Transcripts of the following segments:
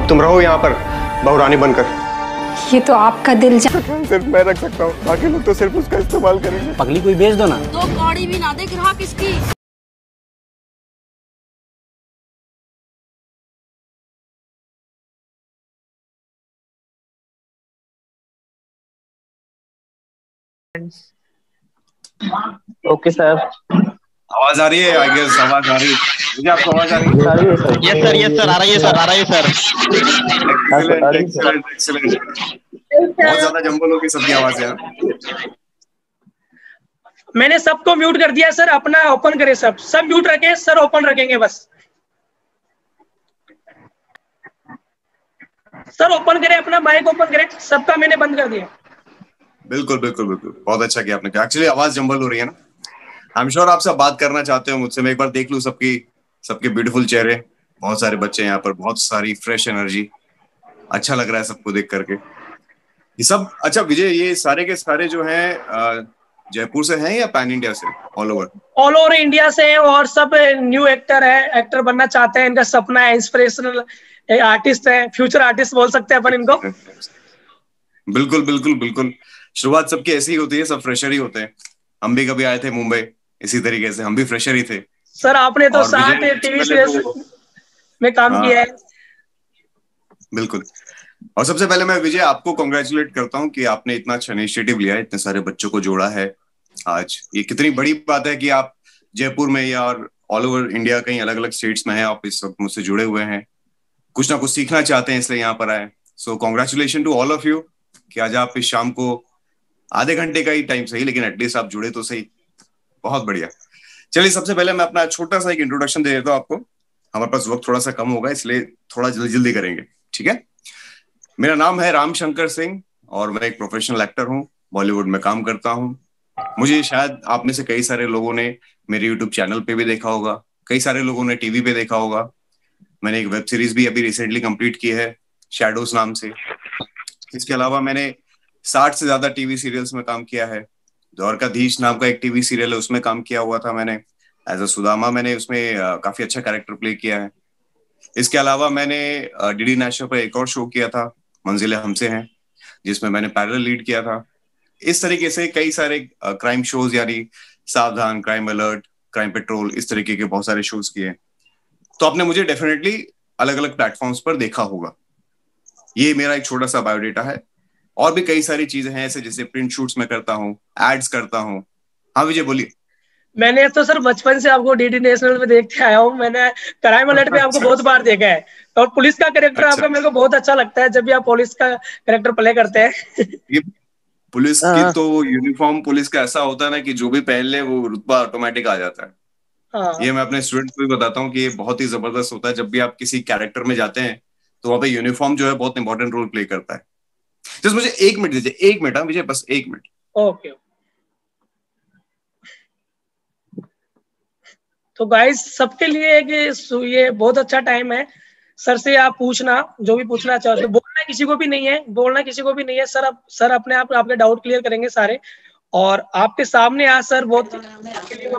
अब तुम रहो यहाँ पर बहुरानी बनकर। ये तो आपका दिल सिर्फ मैं रख सकता हूँ, बाकी लोग तो सिर्फ उसका इस्तेमाल करेंगे। पगली कोई बेच दो ना। दो कौड़ी भी ना दे ग्राहक इसकी। Okay sir. आवाज आ रही है? आई गेस आवाज आ रही है। मुझे आपको आवाज आ रही है? यस सर आ रही है सर, आ रही है सर। Excellent excellent. बहुत ज्यादा जंबल होगी सबकी आवाजें। मैंने सबको म्यूट कर दिया सर, अपना ओपन करे, सब म्यूट रखें सर, ओपन रखेंगे बस। सर ओपन करें, अपना माइक ओपन करें, सबका मैंने बंद कर दिया। बिल्कुल बिल्कुल बिल्कुल, बहुत अच्छा किया आपने। एक्चुअली आवाज जंबल हो रही है ना। आई एम श्योर आप सब बात करना चाहते हो मुझसे। मैं एक बार देख लूं सबके ब्यूटीफुल चेहरे, बहुत सारे बच्चे यहाँ पर, बहुत सारी फ्रेश एनर्जी। अच्छा लग रहा है सबको देख करके ये सब। अच्छा विजय, ये सारे के सारे जो हैं जयपुर से हैं या पैन इंडिया से? ऑल ओवर इंडिया से हैं और सब न्यू एक्टर है, एक्टर बनना चाहते हैं, इनका सपना है, इंस्पिरेशनल आर्टिस्ट है, फ्यूचर आर्टिस्ट बोल सकते हैं अपन इनको। बिल्कुल बिल्कुल बिल्कुल, शुरुआत सबकी ऐसी ही होती है, सब फ्रेशर ही होते हैं। हम भी कभी आए थे मुंबई इसी तरीके से, हम भी फ्रेशर ही थे। सर आपने तो 7 टीवी सीरियल में काम किया है। बिल्कुल। और सबसे पहले मैं विजय आपको कांग्रेचुलेट करता हूं कि आपने इतना अच्छा इनिशिएटिव लिया है, इतने सारे बच्चों को जोड़ा है आज। ये कितनी बड़ी बात है कि आप जयपुर में या ऑल ओवर इंडिया कहीं अलग अलग स्टेट्स में हैं, आप इस वक्त मुझसे जुड़े हुए हैं, कुछ ना कुछ सीखना चाहते हैं, इसलिए यहाँ पर आए। So congratulation to all of you कि आज आप इस शाम को आधे घंटे का ही टाइम सही, लेकिन एटलीस्ट आप जुड़े तो सही। बहुत बढ़िया। चलिए सबसे पहले मैं अपना छोटा सा एक इंट्रोडक्शन दे देता हूँ आपको। हमारे पास वक्त थोड़ा सा कम होगा, इसलिए थोड़ा जल्दी करेंगे, ठीक है? मेरा नाम है राम शंकर सिंह और मैं एक प्रोफेशनल एक्टर हूँ, बॉलीवुड में काम करता हूँ। मुझे शायद आप में से कई सारे लोगों ने मेरे यूट्यूब चैनल पे भी देखा होगा, कई सारे लोगों ने टीवी पे देखा होगा। मैंने एक वेब सीरीज भी अभी रिसेंटली कंप्लीट की है, शैडोज नाम से। इसके अलावा मैंने 60 से ज्यादा टीवी सीरियल्स में काम किया है। द्वारकाधीश नाम का एक टीवी सीरियल है, उसमें काम किया हुआ था मैंने एज अ सुदामा। मैंने उसमें काफी अच्छा कैरेक्टर प्ले किया है। इसके अलावा मैंने डीडी नेशनल पर एक और शो किया था, मंजिलें हमसे हैं, जिसमें मैंने पैरेलल लीड किया था। इस तरीके से कई सारे क्राइम शोज, यानी सावधान, क्राइम अलर्ट, क्राइम पेट्रोल, इस तरीके के बहुत सारे शोज किए। तो आपने मुझे डेफिनेटली अलग अलग प्लेटफॉर्म्स पर देखा होगा। ये मेरा एक छोटा सा बायोडेटा है। और भी कई सारी चीजें हैं ऐसे, जैसे प्रिंट शूट्स में करता हूँ, एड्स करता हूँ। हाँ विजय बोलिए। मैंने तो सर बचपन से आपको डीडी नेशनल पे देखते आया हूँ। मैंने क्राइम अलर्ट पे आपको बहुत बार देखा है, और पुलिस का कैरेक्टर आपका मेरे को बहुत अच्छा लगता है, जब भी आप पुलिस का कैरेक्टर प्ले करते हैं। ये पुलिस की तो यूनिफॉर्म पुलिस का ऐसा होता है ना कि जो भी पहन ले वो रुतबा ऑटोमेटिक आ जाता है। ये मैं अपने स्टूडेंट्स को भी बताता हूँ कि ये बहुत ही जबरदस्त होता है। जब भी आप किसी कैरेक्टर में जाते हैं तो वहां पे यूनिफॉर्म जो है बहुत इंपॉर्टेंट रोल प्ले करता है। जस्ट मुझे 1 मिनट दीजिए, 1 मिनट। हाँ विजय, बस 1 मिनट। ओके। तो गाइस सबके लिए कि ये बहुत अच्छा टाइम है। सर से आप पूछना, जो भी पूछना चाहो तो। बोलना किसी को भी नहीं है, बोलना किसी को भी नहीं है। सर अपने आप आपके डाउट क्लियर करेंगे सारे। और आपके सामने आज सर बहुत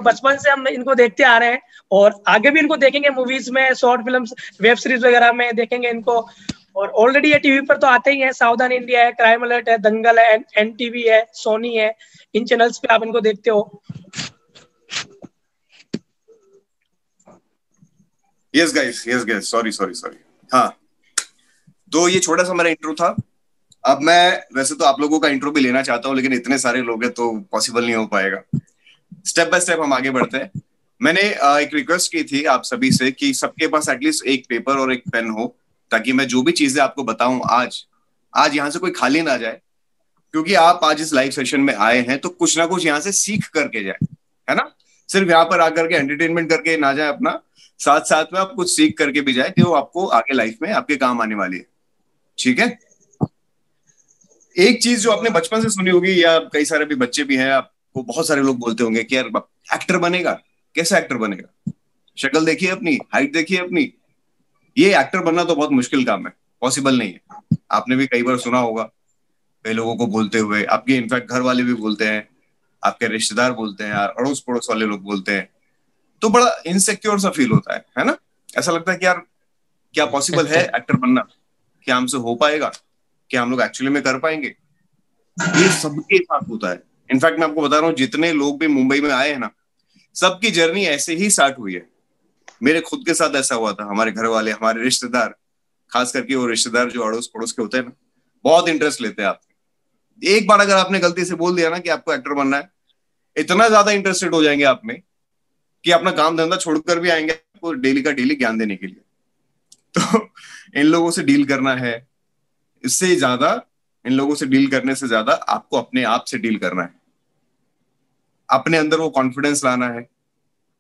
बचपन से हम इनको देखते आ रहे हैं, और आगे भी इनको देखेंगे मूवीज में, शॉर्ट फिल्म्स, वेब सीरीज वगैरह में देखेंगे इनको। और ऑलरेडी ये टीवी पर तो आते ही हैं। सावधान इंडिया है, क्राइम अलर्ट है, दंगल है, एनटीवी है, सोनी है, इन चैनल्स पे आप इनको देखते हो। Yes guys, sorry. हाँ, तो ये छोटा सा मेरा इंट्रो था। अब मैं वैसे तो आप लोगों का इंट्रो भी लेना चाहता हूँ, लेकिन इतने सारे लोग हैं तो पॉसिबल नहीं हो पाएगा। स्टेप बाय स्टेप हम आगे बढ़ते हैं। मैंने एक रिक्वेस्ट की थी आप सभी से कि सबके पास एटलीस्ट एक पेपर और एक पेन हो, ताकि मैं जो भी चीजें आपको बताऊं आज यहाँ से कोई खाली ना जाए। क्योंकि आप आज इस लाइव सेशन में आए हैं तो कुछ ना कुछ यहाँ से सीख करके जाए, है ना? सिर्फ यहाँ पर आकर के एंटरटेनमेंट करके ना जाए अपना, साथ साथ में आप कुछ सीख करके भी जाए, कि वो आपको आगे लाइफ में आपके काम आने वाली है। ठीक है? एक चीज जो आपने बचपन से सुनी होगी, या कई सारे भी बच्चे भी हैं, आपको बहुत सारे लोग बोलते होंगे कि यार एक्टर बनेगा। कैसा एक्टर बनेगा? शक्ल देखिए अपनी, हाइट देखिए अपनी। ये एक्टर बनना तो बहुत मुश्किल काम है, पॉसिबल नहीं है। आपने भी कई बार सुना होगा कई लोगों को बोलते हुए, आपके इनफैक्ट घर वाले भी बोलते हैं, आपके रिश्तेदार बोलते हैं, अड़ोस पड़ोस वाले लोग बोलते हैं। तो बड़ा इनसिक्योर सा फील होता है ना? ऐसा लगता है कि यार क्या पॉसिबल है एक्टर बनना? क्या हमसे हो पाएगा, क्या हम लोग एक्चुअली में कर पाएंगे, ये सबके साथ होता है। इनफैक्ट मैं आपको बता रहा हूँ, जितने लोग भी मुंबई में आए हैं ना, सबकी जर्नी ऐसे ही स्टार्ट हुई है। मेरे खुद के साथ ऐसा हुआ था। हमारे घर वाले, हमारे रिश्तेदार, खास करके वो रिश्तेदार जो अड़ोस पड़ोस के होते हैं ना, बहुत इंटरेस्ट लेते हैं आपने। एक बार अगर आपने गलती से बोल दिया ना कि आपको एक्टर बनना है, इतना ज्यादा इंटरेस्टेड हो जाएंगे आप में कि अपना काम धंधा छोड़कर भी आएंगे आपको डेली का डेली ज्ञान देने के लिए। तो इन लोगों से डील करना है, इससे ज्यादा, इन लोगों से डील करने से ज्यादा आपको अपने आप से डील करना है। अपने अंदर वो कॉन्फिडेंस लाना है,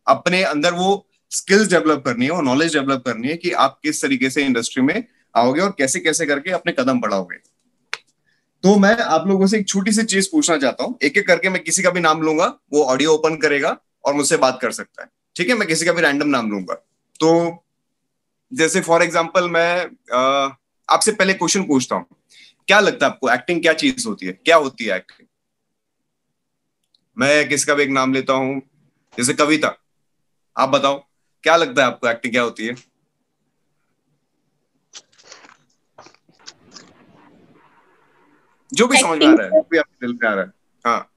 अपने अंदर वो स्किल्स डेवलप करनी है, वो नॉलेज डेवलप करनी है कि आप किस तरीके से इंडस्ट्री में आओगे और कैसे कैसे करके अपने कदम बढ़ाओगे। तो मैं आप लोगों से एक छोटी सी चीज पूछना चाहता हूँ, एक एक करके मैं किसी का भी नाम लूंगा, वो ऑडियो ओपन करेगा और मुझसे बात कर सकता है, ठीक है? मैं किसी का भी रैंडम नाम लूंगा। तो जैसे फॉर एग्जाम्पल मैं आपसे पहले क्वेश्चन पूछता हूँ, क्या लगता है आपको एक्टिंग क्या चीज होती है, क्या होती है एक्टिंग? मैं किसी का भी एक नाम लेता हूँ, जैसे कविता, आप बताओ क्या लगता है आपको एक्टिंग क्या होती है? जो भी समझ में आ रहा है, जो भी आपके दिल में आ रहा है। हाँ,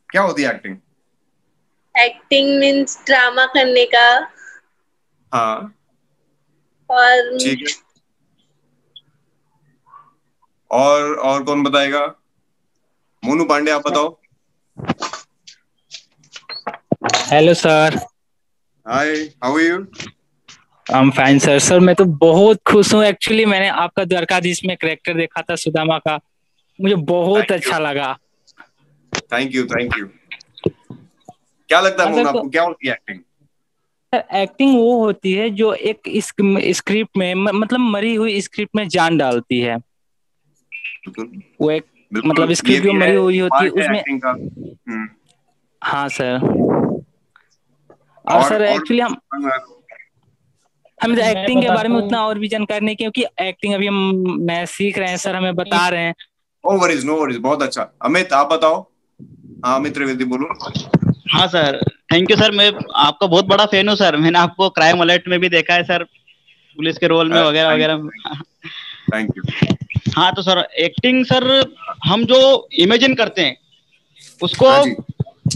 क्या होती है एक्टिंग? एक्टिंग मीन्स ड्रामा करने का। हाँ, और ठीक है। और कौन बताएगा? मोनू पांडे, आप बताओ। Hello sir. Hi, how are you? I am fine sir. Sir मैं तो बहुत खुश हूँ। एक्चुअली मैंने आपका द्वारकाधीश में कैरेक्टर देखा था सुदामा का, मुझे बहुत अच्छा लगा। Thank you, thank you. क्या लगता है मोनू आपको, क्या होती है एक्टिंग? सर एक्टिंग वो होती है जो एक स्क्रिप्ट में मतलब मरी हुई स्क्रिप्ट में जान डालती है। वो एक मतलब स्क्रिप्ट जो मरी हुई होती है उसमें। हाँ सर। और सर एक्चुअली हम एक्टिंग के बारे में उतना और भी जानकारी नहीं, क्योंकि एक्टिंग अभी हम नया सीख रहे हैं सर, हमें बता रहे हैं। नो वरीज, नो वरीज, बहुत अच्छा। अमित आप बताओ। हाँ अमित त्रिवेदी बोलो। हाँ सर, थैंक यू सर। मैं आपका बहुत बड़ा फैन हूँ सर। मैंने आपको क्राइम अलर्ट में भी देखा है सर, पुलिस के रोल में वगैरह वगैरह। Thank you. हाँ तो सर एक्टिंग सर, हम जो इमेजिन करते हैं उसको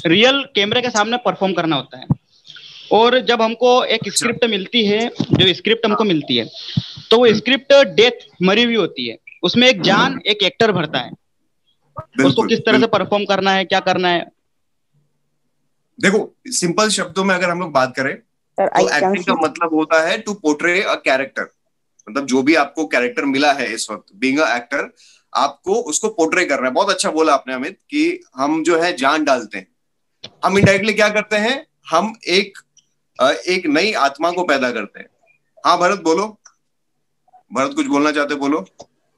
रियल कैमरे के सामने परफॉर्म करना होता है। और जब हमको एक स्क्रिप्ट मिलती है, जो स्क्रिप्ट हमको मिलती है, तो वो स्क्रिप्ट डेथ मरी हुई होती है, उसमें एक जान एक एक्टर भरता है, उसको किस तरह से परफॉर्म करना है, क्या करना है। देखो सिंपल शब्दों में अगर हम लोग बात करें तो एक्टिंग का मतलब होता है टू पोर्ट्रे अ कैरेक्टर। मतलब जो भी आपको कैरेक्टर मिला है इस वक्त, बीइंग अ एक्टर, आपको उसको पोर्ट्रे करना है। बहुत अच्छा बोला आपने अमित कि हम जो है जान डालते हैं। हम इनडायरेक्टली क्या करते हैं, हम एक नई आत्मा को पैदा करते हैं। हाँ भरत बोलो। भरत कुछ बोलना चाहते, बोलो।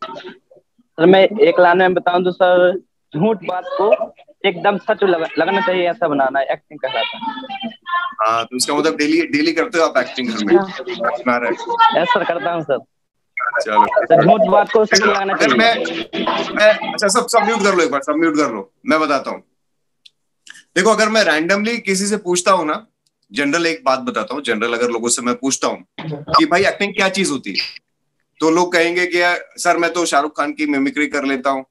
सर मैं एक लाइन में बताऊं तो सर, झूठ बात को एकदम सच लगना चाहिए, ऐसा बनाना है, एक्टिंग कहलाता है। हाँ तो इसका मतलब डेली करते हो आप एक्टिंग घर में? ऐसा करता हूँ सर। चलो, झूठ बात को सच लगाना चाहिए। मैं अच्छा, सब म्यूट कर लो एक बार, सब म्यूट कर लो। मैं बताता हूँ, देखो अगर मैं रैंडमली किसी से पूछता हूँ ना, जनरल एक बात बताता हूँ, जनरल अगर लोगों से मैं पूछता हूँ कि भाई एक्टिंग क्या चीज होती है, तो लोग कहेंगे कि सर मैं तो शाहरुख खान की मिमिक्री कर लेता हूँ,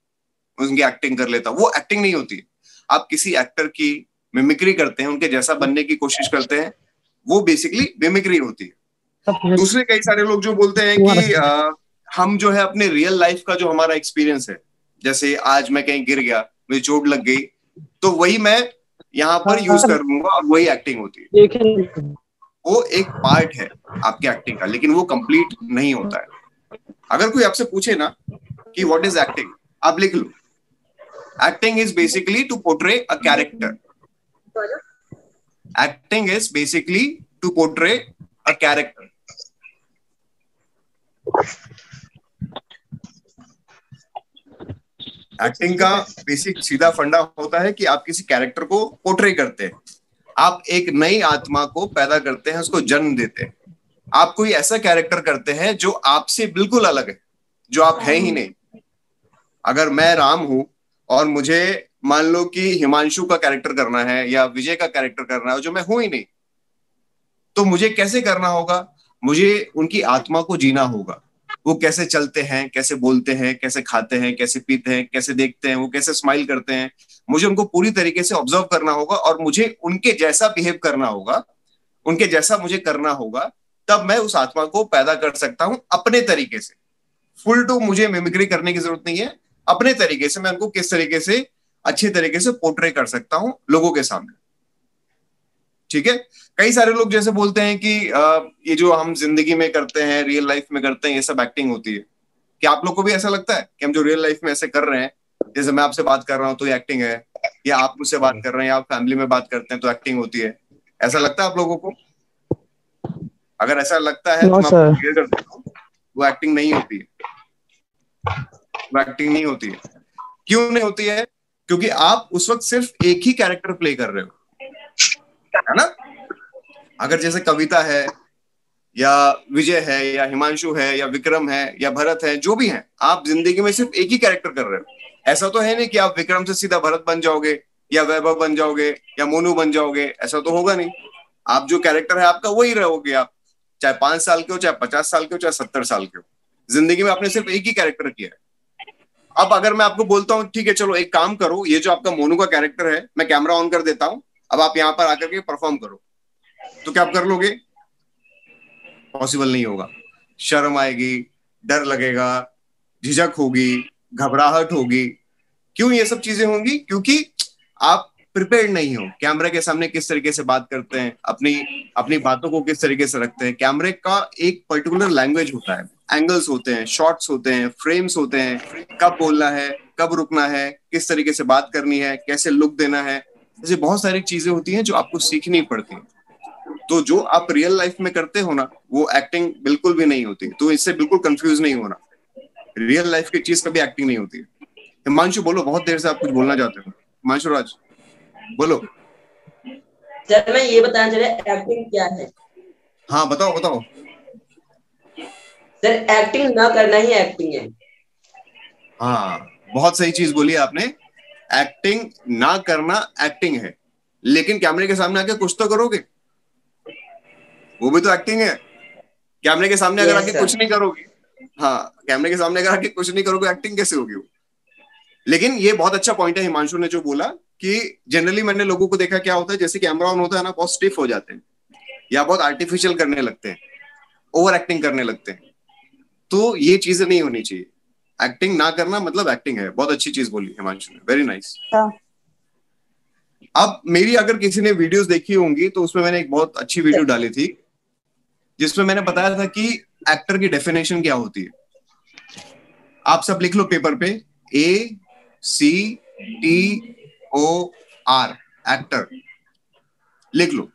उनकी एक्टिंग कर लेता हूँ। वो एक्टिंग नहीं होती। आप किसी एक्टर की मिमिक्री करते हैं, उनके जैसा बनने की कोशिश करते हैं, वो बेसिकली मिमिक्री होती है। दूसरे कई सारे लोग जो बोलते हैं कि हम जो है अपने रियल लाइफ का जो हमारा एक्सपीरियंस है, जैसे आज मैं कहीं गिर गया, मुझे चोट लग गई, तो वही मैं यहाँ पर यूज कर लूंगा और वही एक्टिंग होती है। वो एक पार्ट है आपके एक्टिंग का, लेकिन वो कंप्लीट नहीं होता है। अगर कोई आपसे पूछे ना कि व्हाट इज एक्टिंग, आप लिख लो, acting is basically to portray a character. Acting is basically to portray a character. Acting का बेसिक सीधा फंडा होता है कि आप किसी कैरेक्टर को पोर्ट्रे करते हैं, आप एक नई आत्मा को पैदा करते हैं, उसको जन्म देते हैं। आप कोई ऐसा कैरेक्टर करते हैं जो आपसे बिल्कुल अलग है, जो आप हैं ही नहीं। अगर मैं राम हूं और मुझे मान लो कि हिमांशु का कैरेक्टर करना है या विजय का कैरेक्टर करना है, जो मैं हूं ही नहीं, तो मुझे कैसे करना होगा? मुझे उनकी आत्मा को जीना होगा। वो कैसे चलते हैं, कैसे बोलते हैं, कैसे खाते हैं, कैसे पीते हैं, कैसे देखते हैं, वो कैसे स्माइल करते हैं, मुझे उनको पूरी तरीके से ऑब्जर्व करना होगा और मुझे उनके जैसा बिहेव करना होगा, उनके जैसा मुझे करना होगा। तब मैं उस आत्मा को पैदा कर सकता हूं अपने तरीके से। फुल टू मुझे मिमिक्री करने की जरूरत नहीं है, अपने तरीके से मैं उनको किस तरीके से अच्छे तरीके से पोर्ट्रे कर सकता हूं लोगों के सामने। ठीक है। कई सारे लोग जैसे बोलते हैं कि ये जो हम जिंदगी में करते हैं, रियल लाइफ में करते हैं, ये सब एक्टिंग होती है। क्या आप लोग को भी ऐसा लगता है कि हम जो रियल लाइफ में ऐसे कर रहे हैं, जैसे मैं आपसे बात कर रहा हूं तो ये एक्टिंग है, या आप मुझसे बात कर रहे हैं या आप फैमिली में बात करते हैं तो एक्टिंग होती है? ऐसा लगता है आप लोगों को? अगर ऐसा लगता है तो मैं आपको क्लियर कर देता हूं, वो एक्टिंग नहीं होती है। वो एक्टिंग नहीं होती है। क्यों नहीं होती है? क्योंकि आप उस वक्त सिर्फ एक ही कैरेक्टर प्ले कर रहे हो, है ना। अगर जैसे कविता है या विजय है या हिमांशु है या विक्रम है या भरत है, जो भी है, आप जिंदगी में सिर्फ एक ही कैरेक्टर कर रहे हो। ऐसा तो है नहीं कि आप विक्रम से सीधा भरत बन जाओगे या वैभव बन जाओगे या मोनू बन जाओगे, ऐसा तो होगा नहीं। आप जो कैरेक्टर है आपका वही रहोगे, आप चाहे 5 साल के हो, चाहे 50 साल के हो, चाहे 70 साल के हो, जिंदगी में आपने सिर्फ एक ही कैरेक्टर किया है। अब अगर मैं आपको बोलता हूँ ठीक है चलो एक काम करो, ये जो आपका मोनू का कैरेक्टर है मैं कैमरा ऑन कर देता हूँ, अब आप यहाँ पर आकर के परफॉर्म करो, तो क्या आप कर लोगे? पॉसिबल नहीं होगा। शर्म आएगी, डर लगेगा, झिझक होगी, घबराहट होगी। क्यों ये सब चीजें होंगी? क्योंकि आप प्रिपेयर्ड नहीं हो। कैमरे के सामने किस तरीके से बात करते हैं, अपनी बातों को किस तरीके से रखते हैं। कैमरे का एक पर्टिकुलर लैंग्वेज होता है, एंगल्स होते हैं, शॉट्स होते हैं, फ्रेम्स होते हैं, कब बोलना है, कब रुकना है, किस तरीके से बात करनी है, कैसे लुक देना है, ऐसी बहुत सारी चीजें होती हैं जो आपको सीखनी पड़ती हैं। तो जो आप रियल लाइफ में करते हो ना, वो एक्टिंग बिल्कुल भी नहीं होती। तो इससे बिल्कुल कंफ्यूज नहीं होना, रियल लाइफ की चीज कभी एक्टिंग नहीं होती है। हिमांशु बोलो, बहुत देर से आप कुछ बोलना चाहते हो। हिमांशु राज बोलो। सर मैं ये बताना चाह रहा, एक्टिंग क्या है? हाँ बताओ बताओ। सर एक्टिंग ना करना ही एक्टिंग है। हाँ बहुत सही चीज बोली आपने, एक्टिंग ना करना एक्टिंग है, लेकिन कैमरे के सामने आके कुछ तो करोगे, वो भी तो एक्टिंग है। कैमरे के सामने अगर आके कुछ नहीं करोगे, हाँ कैमरे के सामने अगर आके कुछ नहीं करोगे, एक्टिंग कैसे होगी वो? लेकिन ये बहुत अच्छा पॉइंट है हिमांशु ने जो बोला कि जनरली मैंने लोगों को देखा क्या होता है, जैसे कैमरा ऑन होता है ना, बहुत स्टिफ हो जाते हैं या बहुत आर्टिफिशियल करने लगते हैं, ओवर एक्टिंग करने लगते हैं। तो ये चीजें नहीं होनी चाहिए। एक्टिंग ना करना मतलब एक्टिंग है। बहुत अच्छी चीज बोली हिमांशु ने, वेरी नाइस। अब मेरी अगर किसी ने वीडियोस देखी होंगी तो उसमें मैंने एक बहुत अच्छी वीडियो डाली थी जिसमें मैंने बताया था कि एक्टर की डेफिनेशन क्या होती है। आप सब लिख लो पेपर पे, ACTOR, एक्टर लिख लो।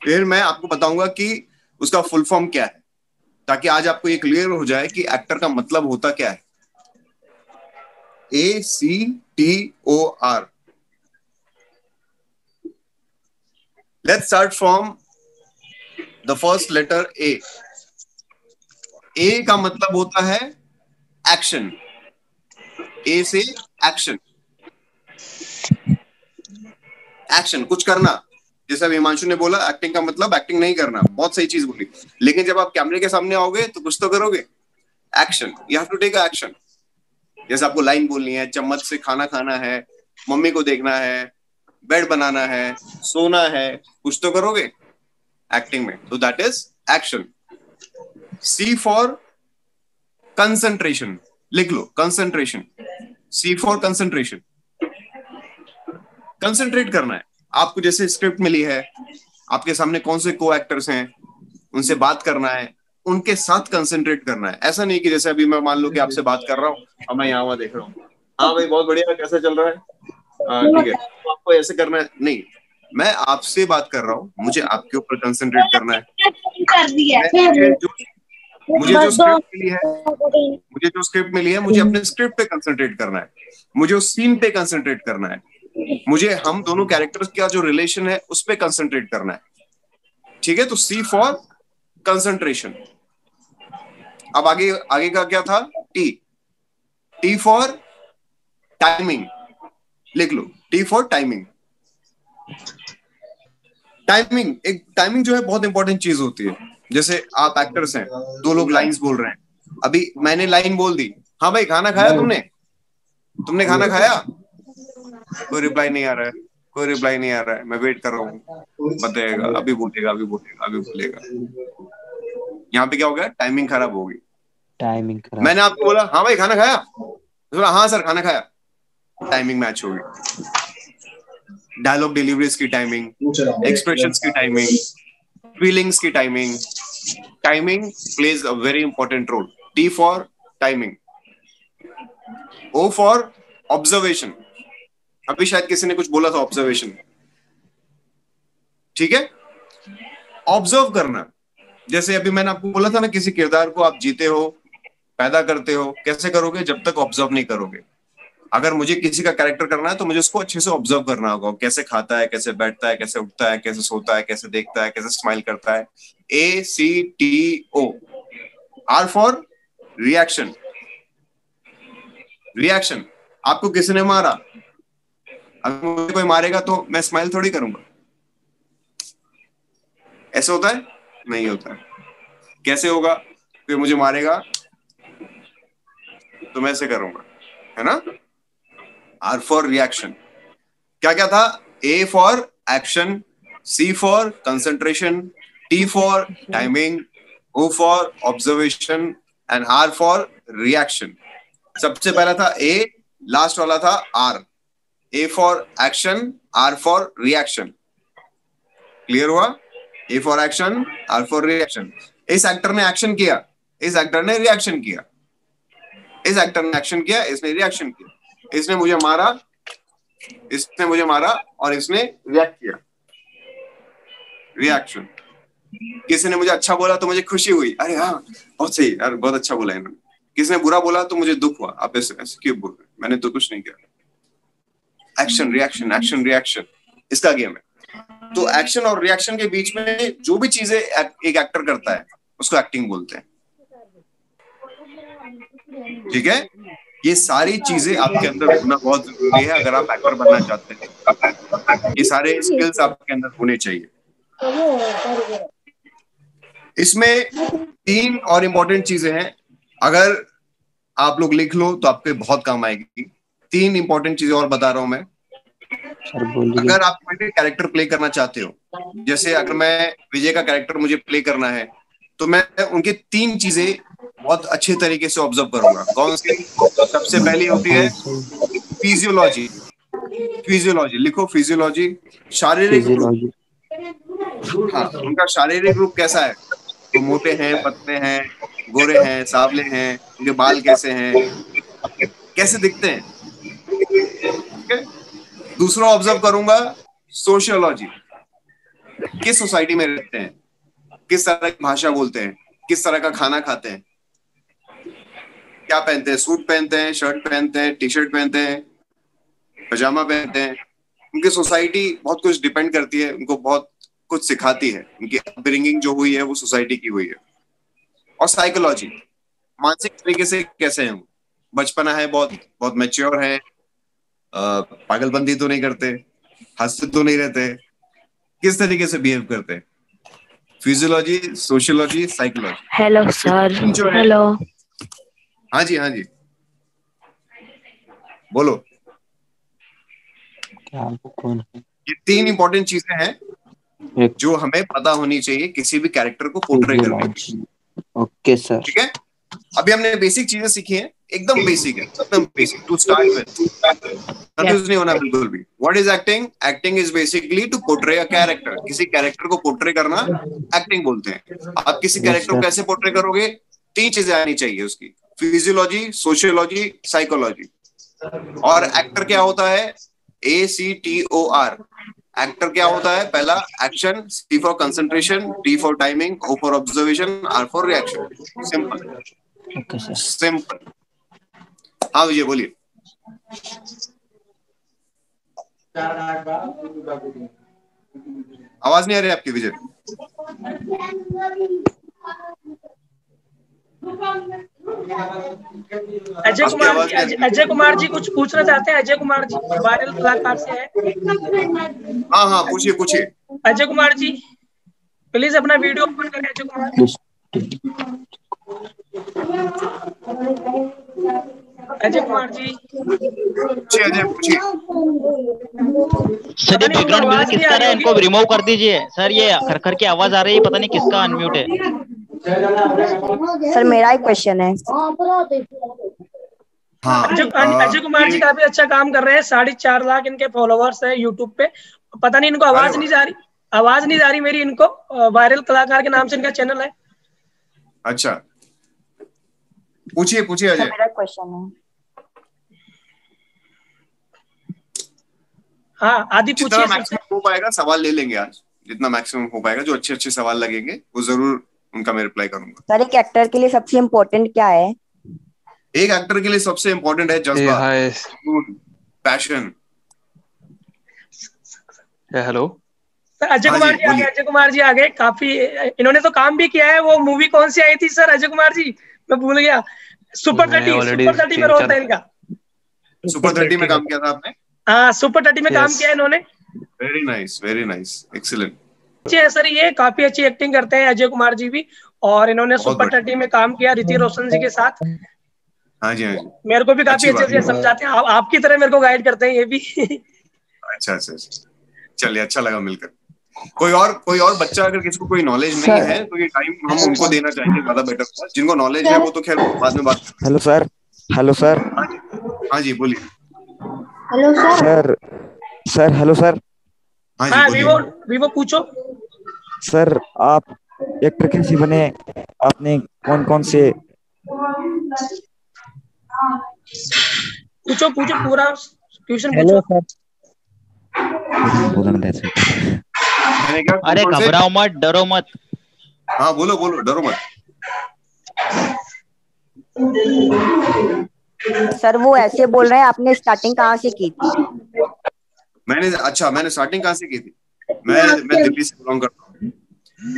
फिर मैं आपको बताऊंगा कि उसका फुल फॉर्म क्या है, ताकि आज आपको ये क्लियर हो जाए कि एक्टर का मतलब होता क्या है। ACTOR। Let's start from the first letter A. A का मतलब होता है एक्शन। A से एक्शन, एक्शन कुछ करना। जैसा हिमांशु ने बोला, एक्टिंग का मतलब एक्टिंग नहीं करना, बहुत सही चीज बोली। लेकिन जब आप कैमरे के सामने आओगे तो कुछ तो करोगे, action. You have to take action. जैसे आपको लाइन बोलनी है, चम्मच से खाना खाना है, मम्मी को देखना है, बेड बनाना है, सोना है, कुछ तो करोगे एक्टिंग में। तो that is action. C for concentration, लिख लो concentration. C for concentration, concentrate करना है। आपको जैसे स्क्रिप्ट मिली है, आपके सामने कौन से को एक्टर्स हैं, उनसे बात करना है, उनके साथ कंसंट्रेट करना है। ऐसा नहीं कि जैसे अभी मैं मान लो कि आपसे बात कर रहा हूँ और मैं यहाँ वहाँ देख रहा हूँ, हाँ भाई बहुत बढ़िया, कैसा चल रहा है, ठीक है, तो आपको ऐसे करना है नहीं। मैं आपसे बात कर रहा हूँ, मुझे आपके ऊपर कंसंट्रेट करना है। मुझे जो स्क्रिप्ट मिली है, मुझे अपने स्क्रिप्ट पे कंसंट्रेट करना है, मुझे उस सीन पे कंसंट्रेट करना है, मुझे हम दोनों कैरेक्टर्स का जो रिलेशन है उस पे कंसंट्रेट करना है। ठीक है, तो C फॉर कंसंट्रेशन। अब आगे का क्या था? T फॉर टाइमिंग, लिख लो T फॉर टाइमिंग। टाइमिंग जो है बहुत इंपॉर्टेंट चीज होती है। जैसे आप एक्टर्स हैं, दो लोग लाइंस बोल रहे हैं, अभी मैंने लाइन बोल दी, हाँ भाई खाना खाया तुमने खाना खाया, कोई रिप्लाई नहीं आ रहा है, कोई रिप्लाई नहीं आ रहा है, मैं वेट कर रहा हूँ, बताएगा, अभी बोलेगा। यहाँ पे क्या हो गया, टाइमिंग खराब हो गई। मैंने आपको बोला हाँ भाई खाना खाया, बोला हाँ सर खाना खाया, टाइमिंग मैच हो गई। डायलॉग डिलीवरीज की टाइमिंग, एक्सप्रेशंस की टाइमिंग, फीलिंग्स की timing plays a very important role. T for timing, O for observation. अभी शायद किसी ने कुछ बोला था ऑब्जर्वेशन, ठीक है, ऑब्जर्व करना। जैसे अभी मैंने आपको बोला था ना, किसी किरदार को आप जीते हो, पैदा करते हो, कैसे करोगे, जब तक ऑब्जर्व नहीं करोगे। अगर मुझे किसी का कैरेक्टर करना है तो मुझे उसको अच्छे से ऑब्जर्व करना होगा, कैसे खाता है, कैसे बैठता है, कैसे उठता है, कैसे सोता है, कैसे देखता है, कैसे स्माइल करता है। ACTO। R for reaction. Reaction, आपको किसी ने मारा, अगर मुझे कोई मारेगा तो मैं स्माइल थोड़ी करूंगा, ऐसे होता है, नहीं होता है। कैसे होगा, कोई मुझे मारेगा तो मैं ऐसे करूंगा, है ना। R for reaction. क्या क्या था, A for action, C for concentration, T for timing, O for observation and R for reaction. सबसे पहला था A, लास्ट वाला था R। A for action, R for reaction. Clear हुआ, A for action, R for reaction. इस actor ने action किया, इस एक्टर ने रिएक्शन किया, इस एक्टर ने एक्शन किया, इसने रिएक्शन किया, इसने मुझे मारा, इसने मुझे मारा और इसने रिएक्ट किया, रिएक्शन। किसी ने मुझे अच्छा बोला तो मुझे खुशी हुई, अरे हाँ बहुत सही यार, बहुत अच्छा बोला इन्होंने। किसी ने बुरा बोला तो मुझे दुख हुआ, आप ऐसे क्यों बोल रहे, मैंने तो कुछ नहीं किया। एक्शन रिएक्शन, एक्शन रिएक्शन, इसका गेम है। तो एक्शन और रिएक्शन के बीच में जो भी चीजें एक एक्टर करता है उसको एक्टिंग बोलते हैं, ठीक है। ये सारी चीजें आपके अंदर होना बहुत जरूरी है अगर आप एक्टर बनना चाहते हैं। ये सारे स्किल्स आपके अंदर होने चाहिए। इसमें 3 और इम्पोर्टेंट चीजें हैं, अगर आप लोग लिख लो तो आपके बहुत काम आएगी। 3 इम्पोर्टेंट चीजें और बता रहा हूं मैं। अगर आप कोई कैरेक्टर प्ले करना चाहते हो, जैसे अगर मैं विजय का कैरेक्टर मुझे प्ले करना है तो मैं उनकी 3 चीजें बहुत अच्छे तरीके से ऑब्जर्व करूंगा। कौन सी? सबसे पहली होती है फिजियोलॉजी। फिजियोलॉजी लिखो, फिजियोलॉजी, शारीरिक रूप। हाँ, उनका शारीरिक रूप कैसा है, वो मोटे हैं, पतले हैं, गोरे हैं, सांवले हैं, उनके बाल कैसे हैं, कैसे दिखते हैं, ठीक है। दूसरा ऑब्जर्व करूंगा सोशियोलॉजी, किस सोसाइटी में रहते हैं, किस तरह की भाषा बोलते हैं, किस तरह का खाना खाते हैं, क्या पहनते हैं, सूट पहनते हैं, शर्ट पहनते हैं, टी शर्ट पहनते हैं, पजामा पहनते हैं। उनकी सोसाइटी बहुत कुछ डिपेंड करती है, उनको बहुत कुछ सिखाती है, उनकी अपब्रिंगिंग जो हुई है वो सोसाइटी की हुई है। और साइकोलॉजी, मानसिक तरीके से कैसे हैं, बचपना है, बहुत बहुत मैच्योर है, पागलपंती तो नहीं करते, हंसते तो नहीं रहते, किस तरीके से बिहेव करते हैं। Physiology, sociology, psychology. Hello sir. Hello. हाँ जी, हाँ जी, बोलो। ये 3 इंपॉर्टेंट चीजें हैं जो हमें पता होनी चाहिए किसी भी कैरेक्टर को पोर्ट्रे करने की। ओके सर, ठीक है। अभी हमने बेसिक चीजें सीखी हैं, एकदम बेसिक है, एकदम basic to start with, confuse नहीं होना बिल्कुल भी। What is acting? Acting is basically to portray a character. किसी कैरेक्टर को पोर्ट्रे करना एक्टिंग बोलते हैं। आप किसी कैरेक्टर को कैसे पोर्ट्रे करोगे? 3 चीजें आनी चाहिए उसकी, फिजियोलॉजी, सोशियोलॉजी, साइकोलॉजी। और एक्टर क्या होता है? ACTOR। एक्टर क्या होता है? पहला action, C for concentration, T for timing, O for observation, R for reaction. Simple, simple. हाँ विजय बोलिए। आवाज नहीं आ रही आपकी विजय। अजय कुमार जी कुछ पूछना चाहते हैं? अजय कुमार जी वायरल कलाकार से है। हाँ हाँ, पूछिए पूछिए। अजय कुमार जी प्लीज अपना वीडियो ओपन करें अजय कुमार जी। अजय कुमार जी, अजय पूछिए। सर ये बैकग्राउंड म्यूजिक किसका रहा है, इनको रिमूव कर दीजिए सर, ये खरखर की आवाज आ रही है, पता नहीं किसका अनम्यूट है। सर मेरा एक क्वेश्चन है। हाँ, अजय कुमार जी काफी अच्छा काम कर रहे हैं, 4.5 लाख इनके फॉलोवर्स है यूट्यूब पे। पता नहीं इनको आवाज नहीं जा रही, आवाज नहीं जा रही मेरी इनको। वायरल कलाकार के नाम से इनका चैनल है। अच्छा, पूछिए पूछिए अजय। मेरा क्वेश्चन है। हाँ आदि पूछिए। जितना मैक्सिमम हो पाएगा सवाल ले लेंगे आज, जितना मैक्सिमम हो पाएगा, जो अच्छे अच्छे सवाल लगेंगे वो जरूर उनका मैं रिप्लाई करूंगा। सर एक एक्टर के लिए सबसे इम्पोर्टेंट क्या है? एक एक्टर के लिए सबसे इम्पोर्टेंट है जज्बा, passion. Hello sir Ajay Kumar ji आ गए, अजय कुमार जी आ गए। काफी इन्होंने तो काम भी किया है। वो मूवी कौन सी आई थी सर अजय कुमार जी, मैं भूल गया। सुपर 30 में रोल था इनका। सुपर 30 में काम किया था आपने? हाँ सुपर 30 में काम किया इन्होंने। Very nice, excellent. सर ये काफी अच्छी एक्टिंग करते हैं अजय कुमार जी भी, और इन्होंने सुपर 30 में काम किया ऋतिक रोशन जी के साथ। हाँ जी, हाँ जी। मेरे को भी काफी अच्छे से समझाते हैं, आपकी तरह मेरे को गाइड करते हैं ये भी। अच्छा, चलिए अच्छा लगा मिलकर। कोई और बच्चा अगर किसी को कोई नॉलेज नहीं है तो ये टाइम हम उनको देना चाहेंगे, ज्यादा बेटर होगा। जिनको नॉलेज है वो तो खैर बाद में बात करेंगे। Hello sir. हाँ जी बोलिए। Hello sir. Sir hello sir. हाँ वीवो पूछो। सर आप एक्टर कैसे बने? आपने कौन कौन से पूछो पूरा क्वेश्चन पूछो। अरे घबराओ मत, डरो मत। हाँ बोलो डरो मत। सर वो ऐसे बोल रहे हैं, आपने स्टार्टिंग कहाँ से की थी? मैंने स्टार्टिंग कहाँ से की थी? मैं दिल्ली से बिलोंग करता हूँ।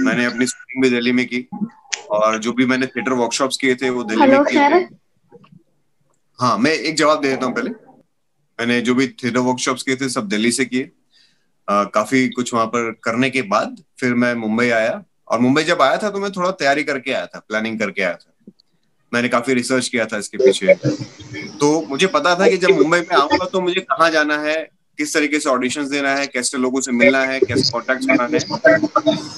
मैंने अपनी स्कूलिंग भी दिल्ली में की, और जो भी मैंने थिएटर वर्कशॉप्स किए थे वो दिल्ली में किए थे। हाँ, मैं एक जवाब दे देता हूँ पहले। मैंने जो भी थिएटर वर्कशॉप्स किए थे सब दिल्ली से किए। काफी कुछ वहां पर करने के बाद फिर मैं मुंबई आया, और मुंबई जब आया था तो मैं थोड़ा तैयारी करके आया था, प्लानिंग करके आया था। मैंने काफी रिसर्च किया था इसके पीछे। तो मुझे पता था कि जब मुंबई में आऊंगा तो मुझे कहाँ जाना है, किस तरीके से ऑडिशंस देना है, कैसे लोगों से मिलना है, कैसे कॉन्टैक्ट्स बनाने हैं।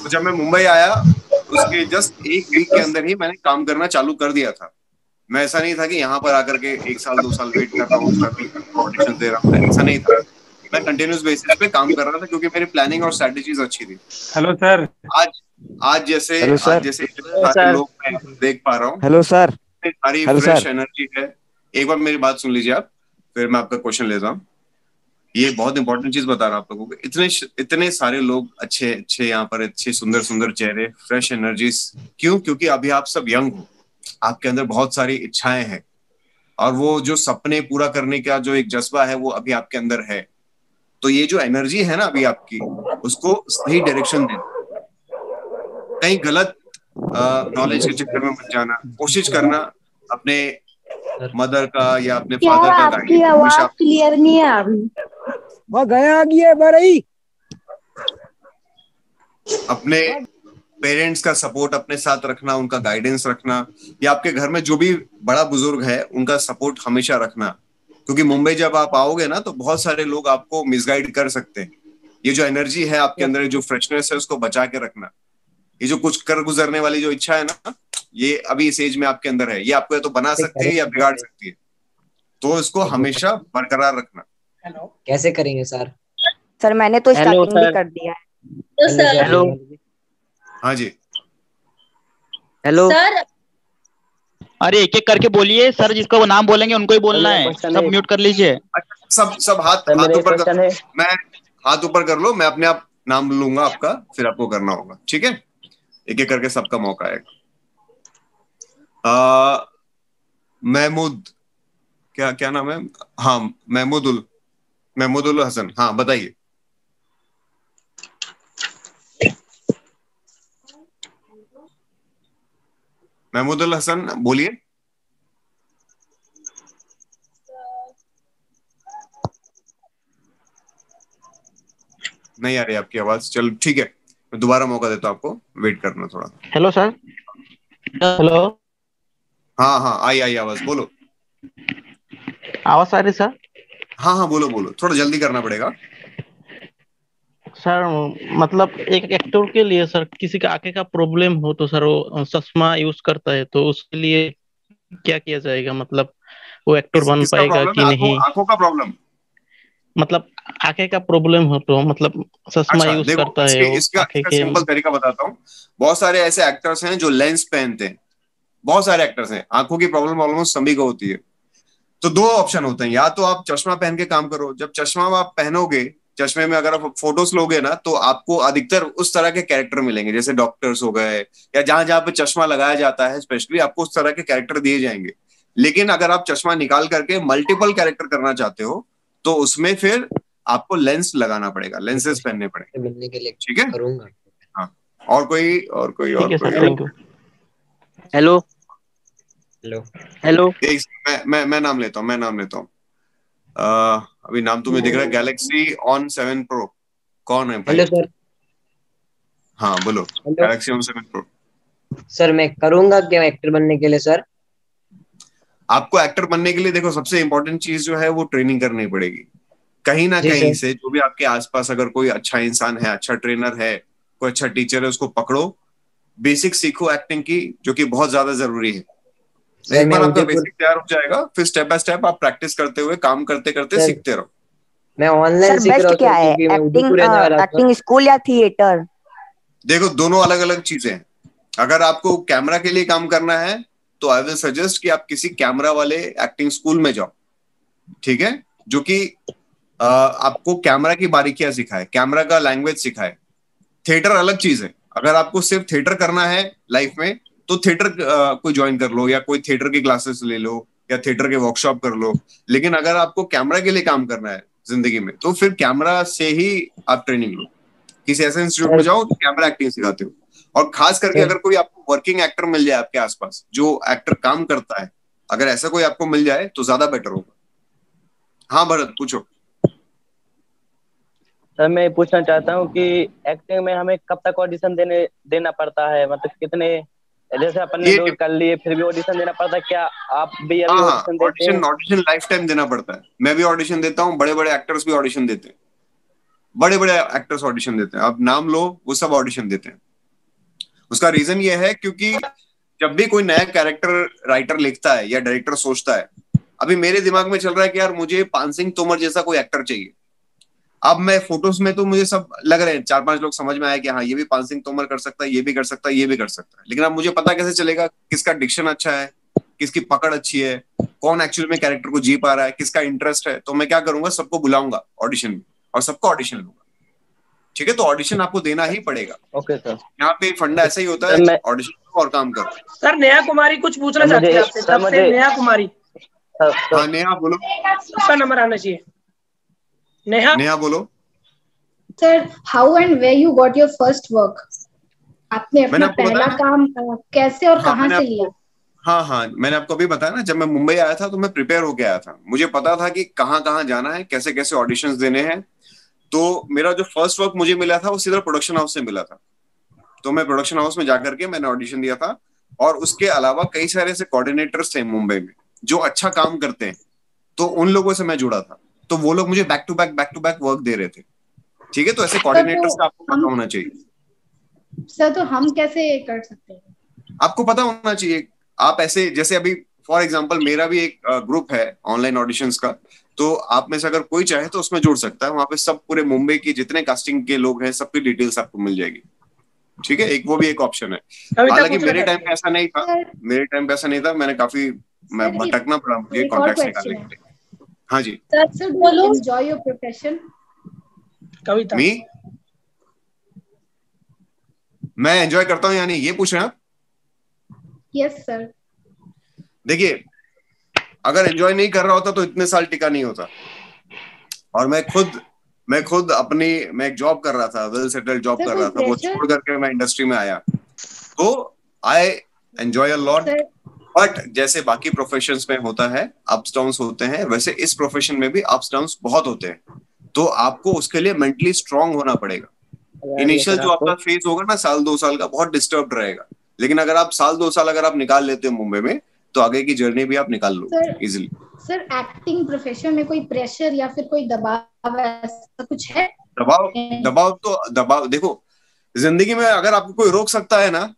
तो जब मैं मुंबई आया उसके जस्ट एक वीक के अंदर ही मैंने काम करना चालू कर दिया था। मैं ऐसा नहीं था कि यहाँ पर आकर के 1 साल 2 साल वेट कर रहा हूँ, ऑडिशन दे रहा हूँ, ऐसा नहीं था। मैं कंटिन्यूस बेसिस पे काम कर रहा था क्योंकि मेरी प्लानिंग और स्ट्रेटेजीज अच्छी थी। Hello sir. आज जैसे सारे लोग मैं देख पा रहा हूँ। Hello sir. सारी फ्रेश एनर्जी है। एक बार मेरी बात सुन लीजिए आप, फिर मैं आपका क्वेश्चन लेता हूँ। ये बहुत इंपॉर्टेंट चीज बता रहा हूँ आप लोगों को। इतने सारे लोग अच्छे यहाँ पर, अच्छे सुंदर चेहरे, फ्रेश एनर्जीज। क्यों? क्योंकि अभी आप सब यंग हो, आपके अंदर बहुत सारी इच्छाएं हैं, और वो जो सपने पूरा करने का जो एक जज्बा है वो अभी आपके अंदर है। तो ये जो एनर्जी है ना अभी आपकी, उसको सही डायरेक्शन देना, कहीं गलत नॉलेज के चक्कर में मत जाना। कोशिश करना अपने मदर का या अपने फादर का आपकी आवाज क्लियर नहीं है। वो गया बरई। अपने पेरेंट्स का सपोर्ट अपने साथ रखना, उनका गाइडेंस रखना, या आपके घर में जो भी बड़ा बुजुर्ग है उनका सपोर्ट हमेशा रखना। क्योंकि मुंबई जब आप आओगे ना तो बहुत सारे लोग आपको मिसगाइड कर सकते हैं। ये जो एनर्जी है आपके अंदर, जो फ्रेशनेस है, उसको बचा के रखना। ये जो कुछ कर गुजरने वाली जो इच्छा है ना, ये अभी इस एज में आपके अंदर है। ये आपको या तो बना सकती है या बिगाड़ सकती है, तो इसको हमेशा बरकरार रखना। कैसे करेंगे सर? सर मैंने तो स्टार्टिंग भी कर दिया है। हेलो। हाँ जी। Hello sir. अरे एक एक करके बोलिए सर, जिसका वो नाम बोलेंगे उनको ही बोलना है। सब म्यूट कर लीजिए। सब हाथ ऊपर कर, मैं हाथ ऊपर कर लो, मैं अपने आप नाम लूंगा आपका, फिर आपको करना होगा। ठीक है, एक एक करके सबका मौका आएगा। महमूद, क्या नाम है? हाँ, महमूदुल हसन। हाँ बताइए। महमूदुल हसन बोलिए। नहीं आ रही आपकी आवाज। चलो ठीक है, मैं दोबारा मौका देता हूँ आपको, वेट करना थोड़ा। Hello sir. हेलो। हाँ हाँ, आई आवाज, बोलो। आवाज आ रही सर? हाँ हाँ, बोलो बोलो, थोड़ा जल्दी करना पड़ेगा सर। मतलब एक एक्टर के लिए सर, किसी का आंखें का प्रॉब्लम हो तो सर वो चश्मा यूज करता है, तो उसके लिए क्या किया जाएगा? मतलब वो एक्टर बन किसका पाएगा प्रॉब्लम कि है? नहीं? आंखों का प्रॉब्लम? मतलब आंखें का प्रॉब्लम हो तो मतलब चश्मा अच्छा यूज देखो, करता है वो इसका आंखें इसका के। सिंपल तरीका बताता हूँ। बहुत सारे ऐसे एक्टर्स हैं जो लेंस पहनते हैं, बहुत सारे एक्टर्स हैं, आंखों की प्रॉब्लम ऑलमोस्ट सभी को होती है। तो दो ऑप्शन होते हैं, या तो आप चश्मा पहन के काम करो। जब चश्मा आप पहनोगे, चश्मे में अगर आप फोटोज लोगे ना, तो आपको अधिकतर उस तरह के कैरेक्टर मिलेंगे, जैसे डॉक्टर्स हो गए, या जहां जहां पे चश्मा लगाया जाता है स्पेशली, आपको उस तरह के कैरेक्टर दिए जाएंगे। लेकिन अगर आप चश्मा निकाल करके मल्टीपल कैरेक्टर करना चाहते हो, तो उसमें फिर आपको लेंस लगाना पड़ेगा, लेंसेज पहनने पड़ेंगे। मिलने के लिए ठीक है, करूंगा। हाँ। और कोई और कोई ठीक और है कोई sir, thank you. Hello hello. Hello. मैं नाम लेता हूँ, अभी नाम तुम्हें दिख रहा है, गैलेक्सी ऑन 7 प्रो। कौन है भाई? Hello sir. हाँ बोलो। Hello Galaxy on 7 pro. Sir, मैं करूंगा क्या एक्टर बनने के लिए सर? आपको एक्टर बनने के लिए देखो, सबसे इंपॉर्टेंट चीज जो है वो ट्रेनिंग करनी पड़ेगी। कहीं ना जी कहीं सर। से जो भी आपके आसपास अगर कोई अच्छा इंसान है, अच्छा ट्रेनर है, कोई अच्छा टीचर है, उसको पकड़ो, बेसिक सीखो एक्टिंग की, जो कि बहुत ज्यादा जरूरी है। सर एक मैं बार आपका उदयपुर बेसिक तैयार हो जाएगा, फिर स्टेप बाय स्टेप आप प्रैक्टिस करते हुए, काम करते करते सर, सीखते रहो। मैं ऑनलाइन सर सीख रहा बेस्ट हूँ क्या सर, है, क्योंकि मैं एक्टिंग उदयपुर रहने वाला था। एक्टिंग स्कूल या थिएटर? देखो, दोनों अलग अलग चीजें हैं। अगर आपको कैमरा के लिए काम करना है, तो आई विल सजेस्ट कि आप किसी कैमरा वाले एक्टिंग स्कूल में जाओ, ठीक है, जो कि आपको कैमरा की बारीकियां सिखाए, कैमरा का लैंग्वेज सिखाए। थिएटर अलग चीज है। अगर आपको सिर्फ थिएटर करना है लाइफ में, तो थिएटर कोई ज्वाइन कर लो, या कोई थिएटर की क्लासेस ले लो, या थिएटर के वर्कशॉप कर लो। लेकिन अगर आपको कैमरा के लिए काम करना है जिंदगी में, तो फिर कैमरा से ही आप ट्रेनिंग लो, किसी ऐसे इंस्टीट्यूट में जाओ जो कैमरा एक्टिंग सिखाते हो। और खास करके अगर कोई आपको वर्किंग एक्टर मिल जाए आपके आसपास, जो एक्टर काम करता है, अगर ऐसा कोई आपको मिल जाए तो ज्यादा बेटर होगा। हाँ भरत, पूछो। सर मैं पूछना चाहता हूँ कि एक्टिंग में हमें कब तक ऑडिशन देना पड़ता है? मतलब कितने, जैसे अपन ने ये दो कर लिए फिर भी ऑडिशन देना पड़ता है क्या? आप भी अभी हाँ हाँ, ऑडिशन देते हैं? ऑडिशन लाइफ टाइम देना पड़ता है। मैं भी ऑडिशन देता हूँ, बड़े बड़े एक्टर्स भी ऑडिशन देते हैं, बड़े बड़े एक्टर्स ऑडिशन देते हैं। अब नाम लो, वो सब ऑडिशन देते हैं। उसका रीजन ये है क्योंकि जब भी कोई नया कैरेक्टर राइटर लिखता है या डायरेक्टर सोचता है, अभी मेरे दिमाग में चल रहा है कि यार मुझे पान सिंह तोमर जैसा कोई एक्टर चाहिए। अब मैं फोटोज में तो मुझे सब लग रहे हैं, 4-5 लोग समझ में आए कि हाँ ये भी पान सिंह तोमर कर सकता है, ये भी कर सकता है, ये भी कर सकता है। लेकिन अब मुझे पता कैसे चलेगा किसका डिक्शन अच्छा है, किसकी पकड़ अच्छी है, कौन एक्चुअल में कैरेक्टर को जी पा रहा है, किसका इंटरेस्ट है। तो मैं क्या करूंगा, सबको बुलाऊंगा ऑडिशन में और सबको ऑडिशन लूंगा। ठीक है, तो ऑडिशन आपको देना ही पड़ेगा। Okay sir. यहाँ पे फंडा ऐसा ही होता है, ऑडिशन और काम करो। सर नेहा कुमारी कुछ पूछना चाहती है आपसे, तब से नेहा कुमारी। हाँ नेहा बोलो। उसका नंबर आना चाहिए। नेहा बोलो। Sir how and where you got your first work? आपने अपना पहला काम कैसे और कहाँ से लिया? हाँ, मैंने आपको अभी बताया ना, जब मैं मुंबई आया था तो मैं प्रिपेयर होके आया था। मुझे पता था कि कहाँ कहाँ जाना है, कैसे कैसे ऑडिशंस देने हैं। तो मेरा जो फर्स्ट वर्क मुझे मिला था वो सीधा प्रोडक्शन हाउस से मिला था। तो मैं प्रोडक्शन हाउस में जाकर के मैंने ऑडिशन दिया था। और उसके अलावा कई सारे ऐसे कोऑर्डिनेटर्स थे मुंबई में जो अच्छा काम करते हैं, तो उन लोगों से मैं जुड़ा था। तो वो लोग मुझे बैक टू बैक वर्क दे रहे थे। ठीक है, तो ऐसे कोऑर्डिनेटर्स का आपको पता होना चाहिए। सर तो हम कैसे कर सकते हैं? आपको पता होना चाहिए। आप ऐसे, जैसे अभी फॉर एग्जांपल मेरा भी एक ग्रुप है ऑनलाइन ऑडिशंस का, तो आप में से अगर कोई चाहे तो उसमें जुड़ सकता है। वहां पे सब पूरे मुंबई की जितने कास्टिंग के लोग हैं सबकी डिटेल्स आपको मिल जाएगी। ठीक है, वो भी एक ऑप्शन है। हालांकि मेरे टाइम पे ऐसा नहीं था, मैंने काफी भटकना पड़ा मुझे कॉन्टैक्ट्स निकालने के लिए। हाँ जी सर, बोलो। Enjoy your profession. कविता, मैं एंजॉय करता हूँ, यानी ये पूछ रहे हैं आप? Yes sir. देखिए, अगर एंजॉय नहीं कर रहा होता तो इतने साल टिका नहीं होता। और मैं खुद मैं एक जॉब कर रहा था, वेल सेटल्ड जॉब कर रहा था, वो छोड़ करके मैं इंडस्ट्री में आया। तो I enjoy a lot. But जैसे बाकी प्रोफेशंस में होता है, अप्स डाउन्स होते हैं, वैसे इस प्रोफेशन में भी अप्स डाउन्स बहुत होते हैं। तो आपको उसके लिए मेंटली स्ट्रांग होना पड़ेगा। इनिशियल जो आपका फेज होगा ना साल 2 साल का, बहुत डिस्टर्ब रहेगा, लेकिन अगर आप साल 2 साल अगर आप निकाल लेते हो मुंबई में, तो आगे की जर्नी भी आप निकाल लो इजिली। सर एक्टिंग प्रोफेशन में कोई प्रेशर या फिर कोई दबाव ऐसा कुछ है? दबाव देखो, जिंदगी में अगर आपको कोई रोक सकता है ना,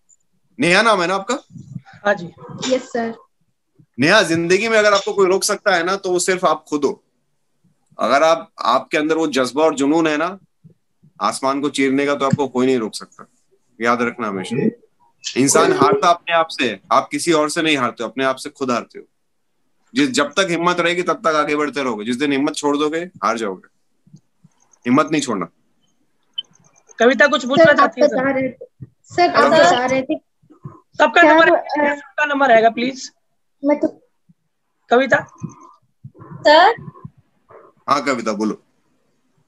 नेहा नाम है ना आपका? हाँ जी। Yes sir. नेहा, जिंदगी में अगर आपको कोई रोक सकता है ना, तो वो सिर्फ आप खुद हो। अगर आपके अंदर वो जज्बा और जुनून है ना आसमान को चीरने का, तो आपको कोई नहीं रोक सकता। याद रखना हमेशा, इंसान हारता अपने आप से है, आप किसी और से नहीं हारते हो, अपने आप से खुद हारते हो। जब तक हिम्मत रहेगी तब तक आगे बढ़ते रहोगे, जिस दिन हिम्मत छोड़ दोगे हार जाओगे। हिम्मत नहीं छोड़ना। कविता कुछ पूछना चाहती है? सर आप बता रहे थे सबका नंबर आएगा प्लीज। मैं तो कविता सर। हाँ कविता बोलो।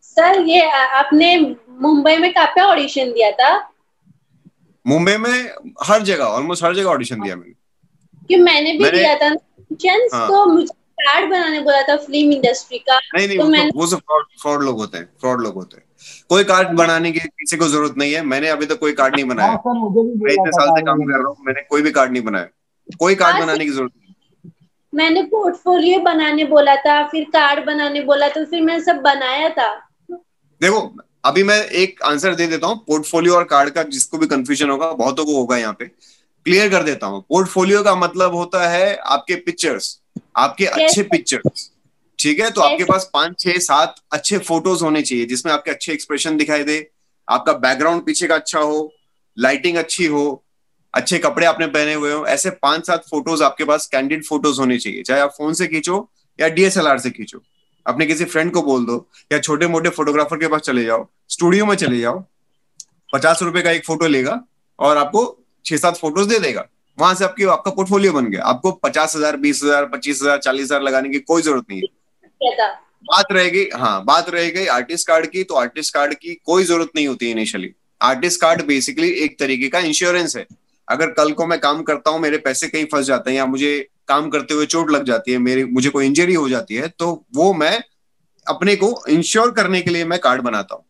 सर ये आपने मुंबई में कहाँ पे ऑडिशन दिया था? मुंबई में हर जगह, ऑलमोस्ट हर जगह ऑडिशन दिया मैंने। कि मैंने भी दिया था हाँ। तो मुझे कार्ड बनाने बोला था फिल्म इंडस्ट्री का। नहीं तो वो सब फ्रॉड लोग होते हैं, फ्रॉड लोग होते हैं। कोई कार्ड बनाने की किसी को जरूरत नहीं है। मैंने अभी तक कोई कार्ड नहीं बनाया। मैं इतने साल से काम कर रहा हूँ, मैंने कोई भी कार्ड नहीं बनाया। कोई कार्ड बनाने की जरूरत नहीं। मैंने पोर्टफोलियो बनाने बोला था, फिर कार्ड बनाने बोला, तो फिर मैंने सब बनाया था। देखो अभी मैं एक आंसर दे देता हूँ। पोर्टफोलियो और कार्ड का जिसको भी कंफ्यूजन होगा, बहुतों को होगा, यहाँ पे क्लियर कर देता हूँ। पोर्टफोलियो का मतलब होता है आपके पिक्चर्स, आपके अच्छे पिक्चर्स, ठीक है। तो आपके पास 5, 6, 7 अच्छे फोटोज होने चाहिए, जिसमें आपके अच्छे एक्सप्रेशन दिखाई दे, आपका बैकग्राउंड पीछे का अच्छा हो, लाइटिंग अच्छी हो, अच्छे कपड़े आपने पहने हुए हो। ऐसे 5-7 फोटोज आपके पास कैंडिड फोटोज होने चाहिए, चाहे आप फोन से खींचो या डीएसएलआर से खींचो। अपने किसी फ्रेंड को बोल दो या छोटे मोटे फोटोग्राफर के पास चले जाओ, स्टूडियो में चले जाओ, 50 रुपए का एक फोटो लेगा और आपको 6-7 फोटोज दे देगा। वहां से आपका पोर्टफोलियो बन गया। आपको 50,000, 20,000, 25,000, 40,000 लगाने की कोई जरूरत नहीं है। बात रहेगी आर्टिस्ट कार्ड की। तो आर्टिस्ट कार्ड की कोई जरूरत नहीं होती इनिशियली। आर्टिस्ट कार्ड बेसिकली एक तरीके का इंश्योरेंस है। अगर कल को मैं काम करता हूँ, मेरे पैसे कहीं फंस जाते हैं, या मुझे काम करते हुए चोट लग जाती है, मुझे कोई इंजरी हो जाती है, तो वो मैं अपने को इंश्योर करने के लिए मैं कार्ड बनाता हूँ,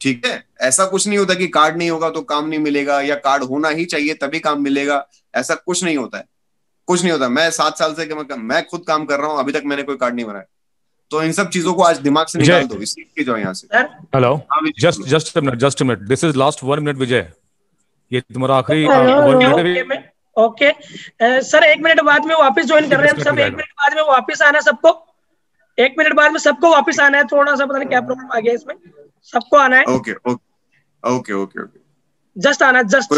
ठीक है। ऐसा कुछ नहीं होता कि कार्ड नहीं होगा तो काम नहीं मिलेगा, या कार्ड होना ही चाहिए तभी काम मिलेगा। ऐसा कुछ नहीं होता है, कुछ नहीं होता। मैं 7 साल से मैं खुद काम कर रहा हूँ, अभी तक मैंने कोई कार्ड नहीं बनाया। तो इन सब चीजों को आज दिमाग से निकाल दो, इसलिए जाओ यहाँ से। Hello, just a minute, this is last 1 minute Vijay, ये तुम्हारा आखिरी 1 मिनट है। ओके सर, 1 मिनट बाद में वापस ज्वाइन कर रहे हैं सब। 1 मिनट बाद में वापस आना सबको, 1 मिनट बाद में सबको वापस आना है। थोड़ा सा पता नहीं क्या प्रॉब्लम आ गया इसमें, सबको आना है। ओके, जस्ट आना, जस्ट